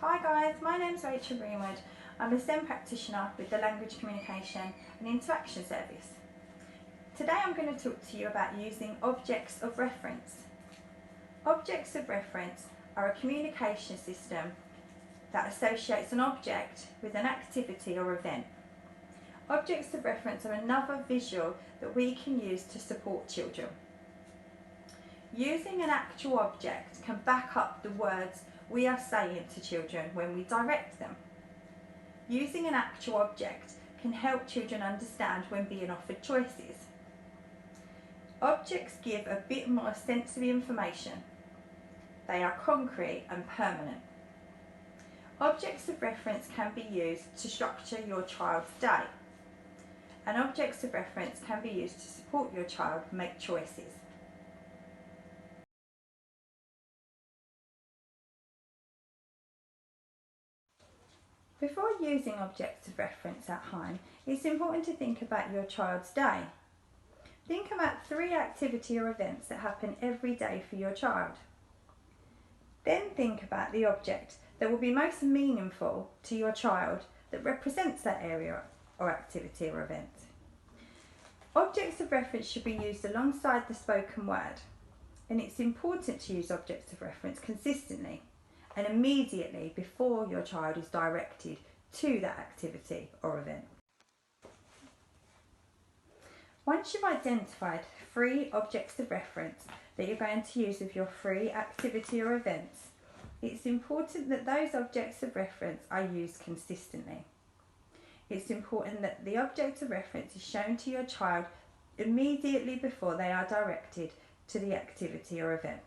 Hi guys, my name is Rachel Greenwood. I'm a STEM practitioner with the Language Communication and Interaction Service. Today I'm going to talk to you about using objects of reference. Objects of reference are a communication system that associates an object with an activity or event. Objects of reference are another visual that we can use to support children. Using an actual object can back up the words we are saying to children when we direct them. Using an actual object can help children understand when being offered choices. Objects give a bit more sensory information. They are concrete and permanent. Objects of reference can be used to structure your child's day, and objects of reference can be used to support your child make choices. Before using objects of reference at home, it's important to think about your child's day. Think about 3 activity or events that happen every day for your child. Then think about the object that will be most meaningful to your child that represents that area or activity or event. Objects of reference should be used alongside the spoken word, and it's important to use objects of reference consistently and immediately before your child is directed to that activity or event. Once you've identified 3 objects of reference that you're going to use with your 3 activity or events, it's important that those objects of reference are used consistently. It's important that the object of reference is shown to your child immediately before they are directed to the activity or event.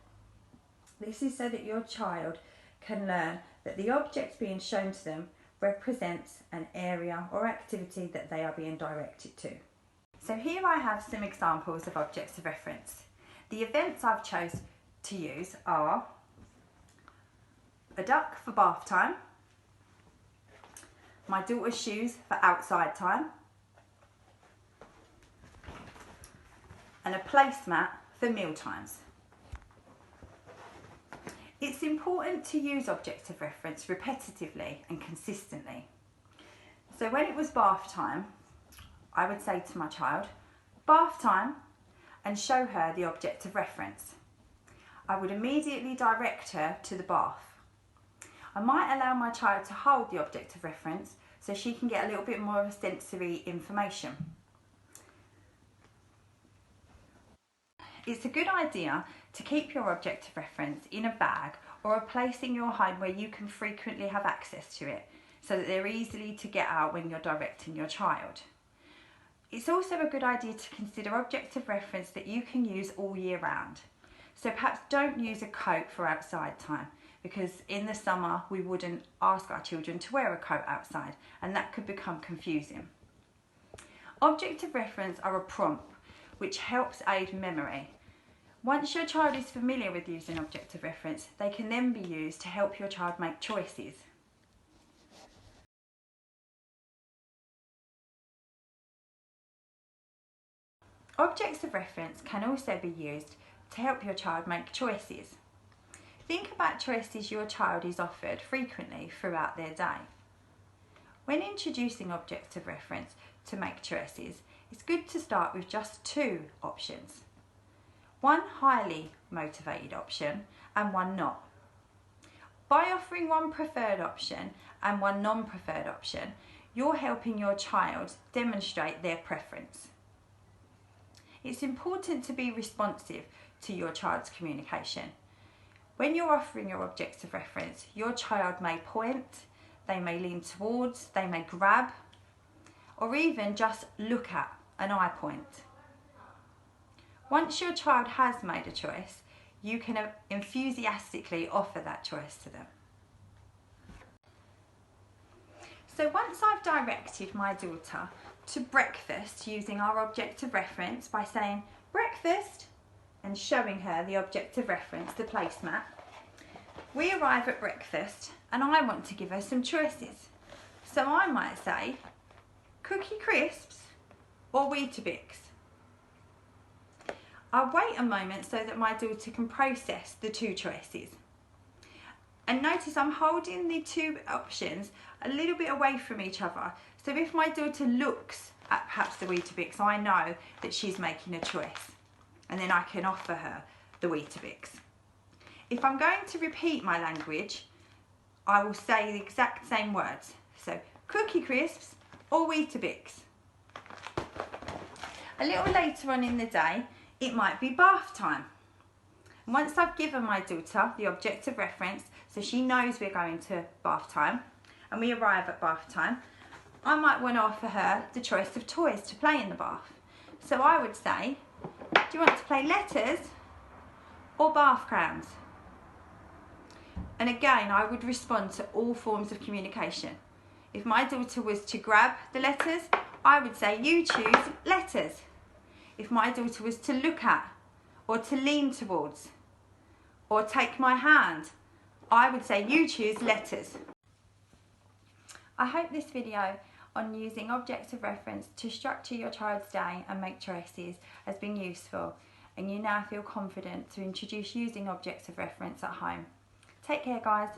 This is so that your child can learn that the object being shown to them represents an area or activity that they are being directed to. So here I have some examples of objects of reference. The events I've chosen to use are a duck for bath time, my daughter's shoes for outside time, and a placemat for meal times. It's important to use objects of reference repetitively and consistently. So when it was bath time, I would say to my child, bath time, and show her the object of reference. I would immediately direct her to the bath. I might allow my child to hold the object of reference so she can get a little bit more of a sensory information. It's a good idea to keep your object of reference in a bag or a place in your home where you can frequently have access to it so that they're easily to get out when you're directing your child. It's also a good idea to consider objects of reference that you can use all year round. So perhaps don't use a coat for outside time, because in the summer we wouldn't ask our children to wear a coat outside, and that could become confusing. Objects of reference are a prompt which helps aid memory. Once your child is familiar with using objects of reference, they can then be used to help your child make choices. Objects of reference can also be used to help your child make choices. Think about choices your child is offered frequently throughout their day. When introducing objects of reference to make choices, it's good to start with just 2 options. One highly motivated option and one not. By offering one preferred option and one non-preferred option, you're helping your child demonstrate their preference. It's important to be responsive to your child's communication. When you're offering your objects of reference, your child may point, they may lean towards, they may grab, or even just look at an eye point. Once your child has made a choice, you can enthusiastically offer that choice to them. So once I've directed my daughter to breakfast using our object of reference by saying breakfast and showing her the object of reference, the placemat, we arrive at breakfast and I want to give her some choices. So I might say Cookie Crisps or Weetabix. I'll wait a moment so that my daughter can process the 2 choices. And notice I'm holding the two options a little bit away from each other. So if my daughter looks at perhaps the Weetabix, I know that she's making a choice. And then I can offer her the Weetabix. If I'm going to repeat my language, I will say the exact same words. So Cookie Crisps or Weetabix. A little later on in the day, it might be bath time. Once I've given my daughter the object of reference, so she knows we're going to bath time, and we arrive at bath time, I might want to offer her the choice of toys to play in the bath. So I would say, do you want to play letters or bath crowns? And again, I would respond to all forms of communication. If my daughter was to grab the letters, I would say, you choose letters. If my daughter was to look at, or to lean towards, or take my hand, I would say, you choose letters. I hope this video on using objects of reference to structure your child's day and make choices has been useful, and you now feel confident to introduce using objects of reference at home. Take care, guys.